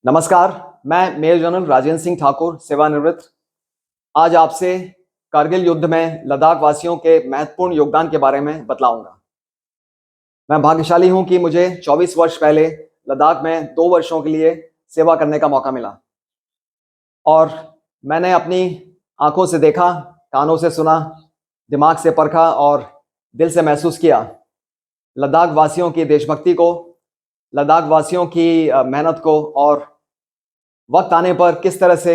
नमस्कार, मैं major general Rajendra Singh Thakur, सेवानिवृत्त, आज आपसे कारगिल युद्ध में लद्दाख वासियों के महत्वपूर्ण योगदान के बारे में बतलाऊंगा। मैं भाग्यशाली हूं कि मुझे 24 वर्ष पहले लद्दाख में 2 वर्षों के लिए सेवा करने का मौका मिला और मैंने अपनी आंखों से देखा, कानों से सुना, दिमाग से परखा और दिल से महसूस किया लद्दाख वासियों की देशभक्ति को, लद्दाख वासियों की मेहनत को और वक्त आने पर किस तरह से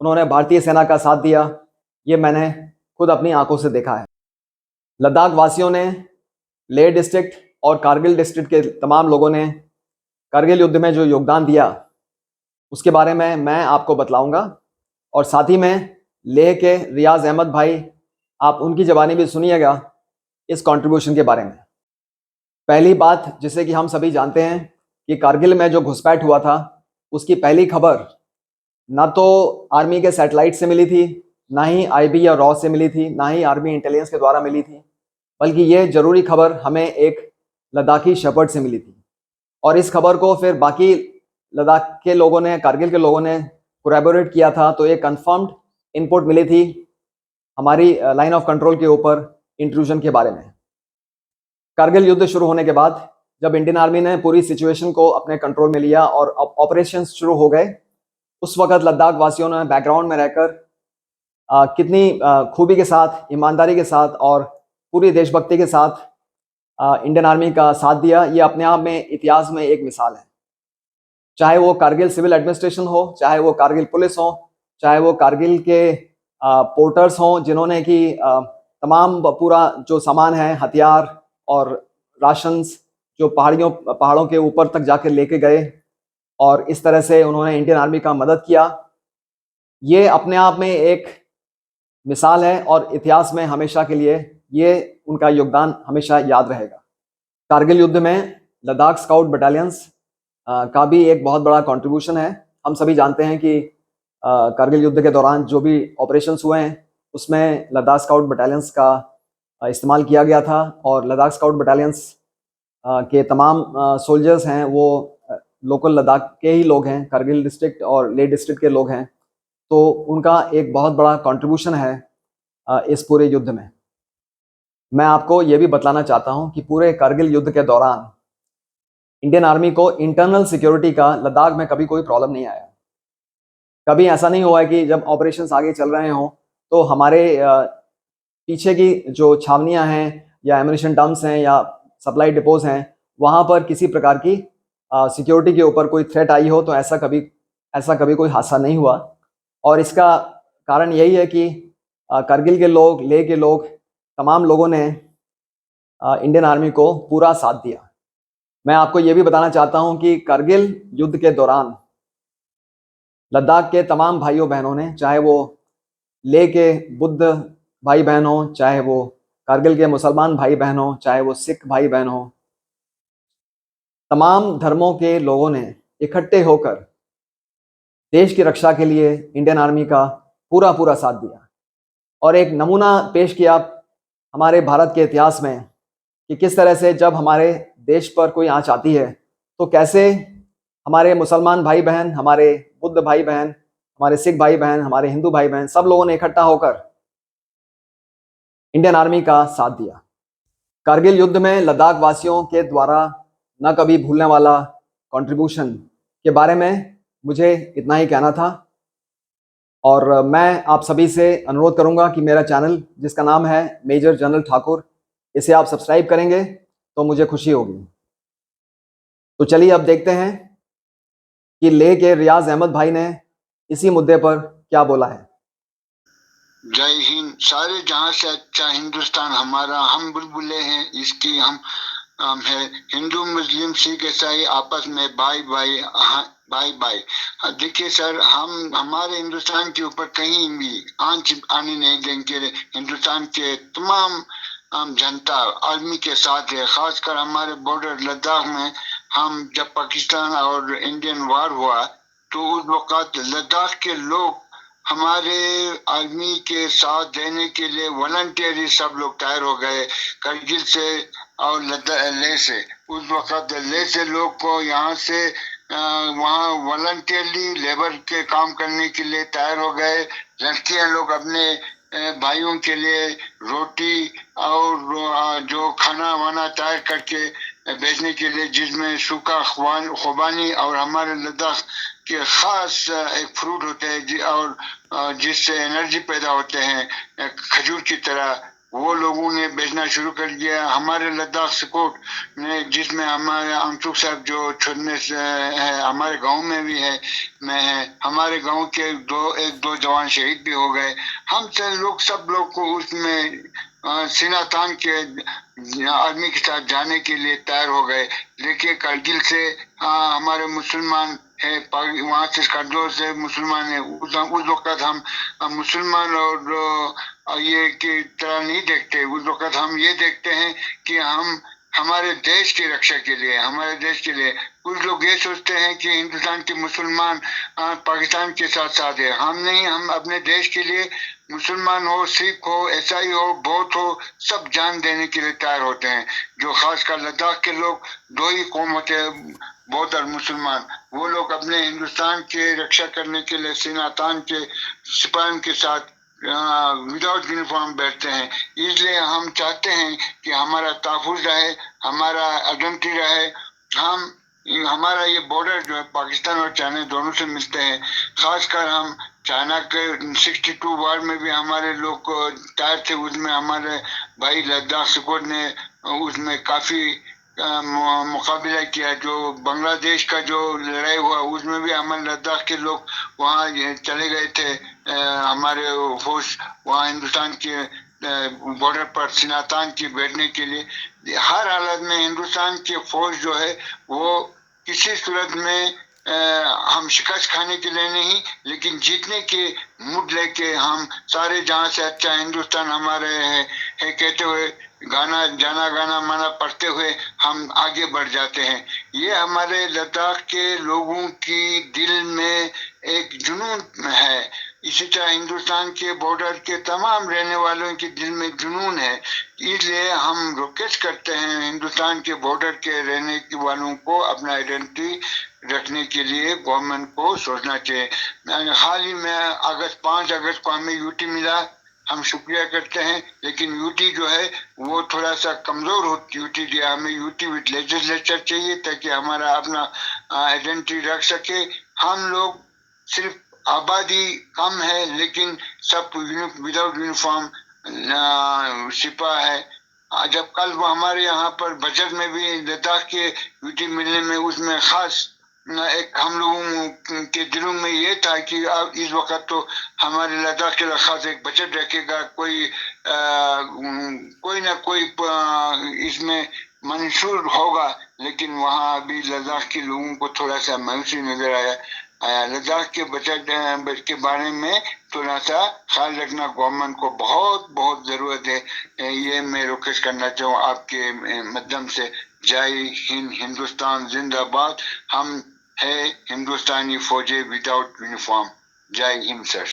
उन्होंने भारतीय सेना का साथ दिया, ये मैंने खुद अपनी आंखों से देखा है। लद्दाख वासियों ने, लेह डिस्ट्रिक्ट और कारगिल डिस्ट्रिक्ट के तमाम लोगों ने कारगिल युद्ध में जो योगदान दिया उसके बारे में मैं आपको बतलाऊंगा और साथ ही में लेह के रियाज अहमद भाई, आप उनकी ज़बानी भी सुनिएगा इस कंट्रीब्यूशन के बारे में। पहली बात जिसे कि हम सभी जानते हैं कि कारगिल में जो घुसपैठ हुआ था उसकी पहली खबर ना तो आर्मी के सैटेलाइट से मिली थी, ना ही आईबी या रॉ से मिली थी, ना ही आर्मी इंटेलिजेंस के द्वारा मिली थी, बल्कि ये जरूरी खबर हमें एक लद्दाखी शेपर्ड से मिली थी और इस खबर को फिर बाकी लद्दाख के लोगों ने, कारगिल के लोगों ने कोरैबोरेट किया था। तो एक कंफर्म्ड इनपुट मिली थी हमारी लाइन ऑफ कंट्रोल के ऊपर इंट्रूजन के बारे में। कारगिल युद्ध शुरू होने के बाद जब इंडियन आर्मी ने पूरी सिचुएशन को अपने कंट्रोल में लिया और ऑपरेशंस शुरू हो गए, उस वक्त लद्दाख वासियों ने बैकग्राउंड में रहकर कितनी खूबी के साथ, ईमानदारी के साथ और पूरी देशभक्ति के साथ इंडियन आर्मी का साथ दिया। ये अपने आप में इतिहास में एक मिसाल है। चाहे वो कारगिल सिविल एडमिनिस्ट्रेशन हो, चाहे वो कारगिल पुलिस हो, चाहे वो कारगिल के पोर्टर्स हों जिन्होंने कि तमाम पूरा जो सामान है, हथियार और राशंस जो पहाड़ों के ऊपर तक जाकर लेके गए और इस तरह से उन्होंने इंडियन आर्मी का मदद किया, ये अपने आप में एक मिसाल है और इतिहास में हमेशा के लिए ये उनका योगदान हमेशा याद रहेगा। कारगिल युद्ध में लद्दाख स्काउट बटालियंस का भी एक बहुत बड़ा कंट्रीब्यूशन है। हम सभी जानते हैं कि कारगिल युद्ध के दौरान जो भी ऑपरेशंस हुए हैं उसमें लद्दाख स्काउट बटालियंस का इस्तेमाल किया गया था और लद्दाख स्काउट बटालियंस के तमाम सोल्जर्स हैं वो लोकल लद्दाख के ही लोग हैं, कारगिल डिस्ट्रिक्ट और लेह डिस्ट्रिक्ट के लोग हैं। तो उनका एक बहुत बड़ा कंट्रीब्यूशन है इस पूरे युद्ध में। मैं आपको ये भी बतलाना चाहता हूं कि पूरे कारगिल युद्ध के दौरान इंडियन आर्मी को इंटरनल सिक्योरिटी का लद्दाख में कभी कोई प्रॉब्लम नहीं आया। कभी ऐसा नहीं हुआ है कि जब ऑपरेशंस आगे चल रहे हों तो हमारे पीछे की जो छावनियां हैं या एम्यूनिशन डंप्स हैं या सप्लाई डिपोज हैं, वहाँ पर किसी प्रकार की सिक्योरिटी के ऊपर कोई थ्रेट आई हो, तो ऐसा कभी कोई हादसा नहीं हुआ। और इसका कारण यही है कि कारगिल के लोग, लेह के लोग, तमाम लोगों ने इंडियन आर्मी को पूरा साथ दिया। मैं आपको ये भी बताना चाहता हूं कि कारगिल युद्ध के दौरान लद्दाख के तमाम भाइयों बहनों ने, चाहे वो लेह के बुद्ध भाई बहन हो, चाहे वो कारगिल के मुसलमान भाई बहन हो, चाहे वो सिख भाई बहन हो, तमाम धर्मों के लोगों ने इकट्ठे होकर देश की रक्षा के लिए इंडियन आर्मी का पूरा साथ दिया और एक नमूना पेश किया हमारे भारत के इतिहास में कि किस तरह से जब हमारे देश पर कोई आंच आती है तो कैसे हमारे मुसलमान भाई बहन, हमारे बुद्ध भाई बहन, हमारे सिख भाई बहन, हमारे हिंदू भाई बहन, सब लोगों ने इकट्ठा होकर इंडियन आर्मी का साथ दिया। कारगिल युद्ध में लद्दाख वासियों के द्वारा न कभी भूलने वाला कंट्रीब्यूशन के बारे में मुझे इतना ही कहना था और मैं आप सभी से अनुरोध करूंगा कि मेरा चैनल जिसका नाम है मेजर जनरल ठाकुर, इसे आप सब्सक्राइब करेंगे तो मुझे खुशी होगी। तो चलिए अब देखते हैं कि लेह के रियाज अहमद भाई ने इसी मुद्दे पर क्या बोला है। जय हिंद। सारे जहां से अच्छा हिंदुस्तान हमारा, हम बुलबुलें हैं इसकी, हम है हिंदू मुस्लिम सिख ईसाई आपस में भाई भाई भाई भाई। देखिए सर, हम हमारे हिंदुस्तान के ऊपर कहीं भी आंच आने नहीं देंगे। हिंदुस्तान के तमाम जनता आर्मी के साथ है। खासकर हमारे बॉर्डर लद्दाख में हम जब पाकिस्तान और इंडियन वार हुआ तो उस वक्त लद्दाख के लोग हमारे आर्मी के साथ देने के लिए वॉलंटियरी सब लोग तैयार हो गए, कारगिल से और लेह से। उस वक्त लेह से लोग को यहाँ से वहाँ वॉलंटियरली लेबर के काम करने के लिए तैयार हो गए। लड़कियां लोग अपने भाइयों के लिए रोटी और जो खाना वाना तैयार करके भेजने के लिए, जिसमें सूखा खुबानी और हमारे लद्दाख के खास एक फ्रूट होते हैं और जिससे एनर्जी पैदा होते हैं खजूर की तरह, वो लोगों ने बेचना शुरू कर दिया। हमारे लद्दाख स्कोट ने, जिसमें हमारे अंशुक साहब जो छोड़ने से है, हमारे गांव में भी है, मैं है, हमारे गांव के एक दो जवान शहीद भी हो गए। हम सब लोग को उसमें सीना तान के आर्मी के साथ जाने के लिए तैयार हो गए। देखिए कारगिल से हमारे मुसलमान है, वहां से कारगिल से मुसलमान है। उस वक्त हम मुसलमान और ये की तरह नहीं देखते। उस वक्त हम ये देखते हैं कि हम हमारे देश की रक्षा के लिए, हमारे देश के लिए। कुछ लोग ये सोचते हैं कि हिंदुस्तान के मुसलमान पाकिस्तान के साथ साथ है। हम नहीं, हम अपने देश के लिए, मुसलमान हो, सिख हो, ईसाई हो, बौद्ध हो, सब जान देने के लिए तैयार होते हैं। जो खासकर लद्दाख के लोग, दो ही कौम होते हैं, बौद्ध और मुसलमान। वो लोग अपने हिंदुस्तान के रक्षा करने के लिए सीना तान के सिपाहियों के साथ विदाउट यूनिफॉर्म बैठते हैं। इसलिए हम चाहते हैं कि हमारा तहफ़्फ़ुज़ रहे, हमारा आइडेंटिटी रहे। हमारा ये बॉर्डर जो है पाकिस्तान और चाइना दोनों से मिलते हैं। खासकर हम चाइना के 62 वार में भी हमारे लोग तैयार थे। उसमें हमारे भाई लद्दाख स्क्वाड ने उसमें काफ़ी मुकाबला किया। जो बांग्लादेश का जो लड़ाई हुआ, उसमें भी हमारे लद्दाख के लोग वहाँ चले गए थे। हमारे फौज वहाँ हिंदुस्तान के बॉर्डर पर सिनातान की बैठने के लिए। हर हालत में हिंदुस्तान की फौज जो है वो किसी सूरत में हम शिकस्त खाने के लिए नहीं, लेकिन जीतने के मूड लेके हम सारे जहां से अच्छा हिंदुस्तान हमारे है कहते हुए गाना माना पढ़ते हुए हम आगे बढ़ जाते हैं। ये हमारे लद्दाख के लोगों की दिल में एक जुनून है। इसी तरह हिंदुस्तान के बॉर्डर के तमाम रहने वालों के दिल में जुनून है। इसलिए हम रिक्वेस्ट करते हैं हिंदुस्तान के बॉर्डर के रहने वालों को अपना आइडेंटिटी रखने के लिए गवर्नमेंट को सोचना चाहिए। हाल ही में 5 अगस्त को हमें यूटी मिला, हम शुक्रिया करते हैं। लेकिन यूटी जो है वो थोड़ा सा कमजोर यूटी दिया हमें। यूटी विद लेजिस्लेचर चाहिए ताकि हमारा अपना आइडेंटिटी रख सके। हम लोग सिर्फ आबादी कम है, लेकिन सब विदाउट यूनिफॉर्म सिपा है। जब कल वो हमारे यहाँ पर बजट में भी लद्दाख के यूटी मिलने में, उसमें खास एक हम लोगों के दिलों में ये था कि अब इस वक्त तो हमारे लद्दाख के लिए खास एक बजट रखेगा, कोई ना कोई इसमें मंशूर होगा। लेकिन वहाँ अभी लद्दाख के लोगों को थोड़ा सा मायूसी नजर आया। लद्दाख के बजट के बारे में थोड़ा सा ख्याल रखना गवर्नमेंट को बहुत बहुत जरूरत है। ये मैं रिक्वेस्ट करना चाहूँ आपके माध्यम से। जय हिंद, हिंदुस्तान जिंदाबाद। हम है हिंदुस्तानी फौजी विदाउट यूनिफॉर्म। जय हिंद सर।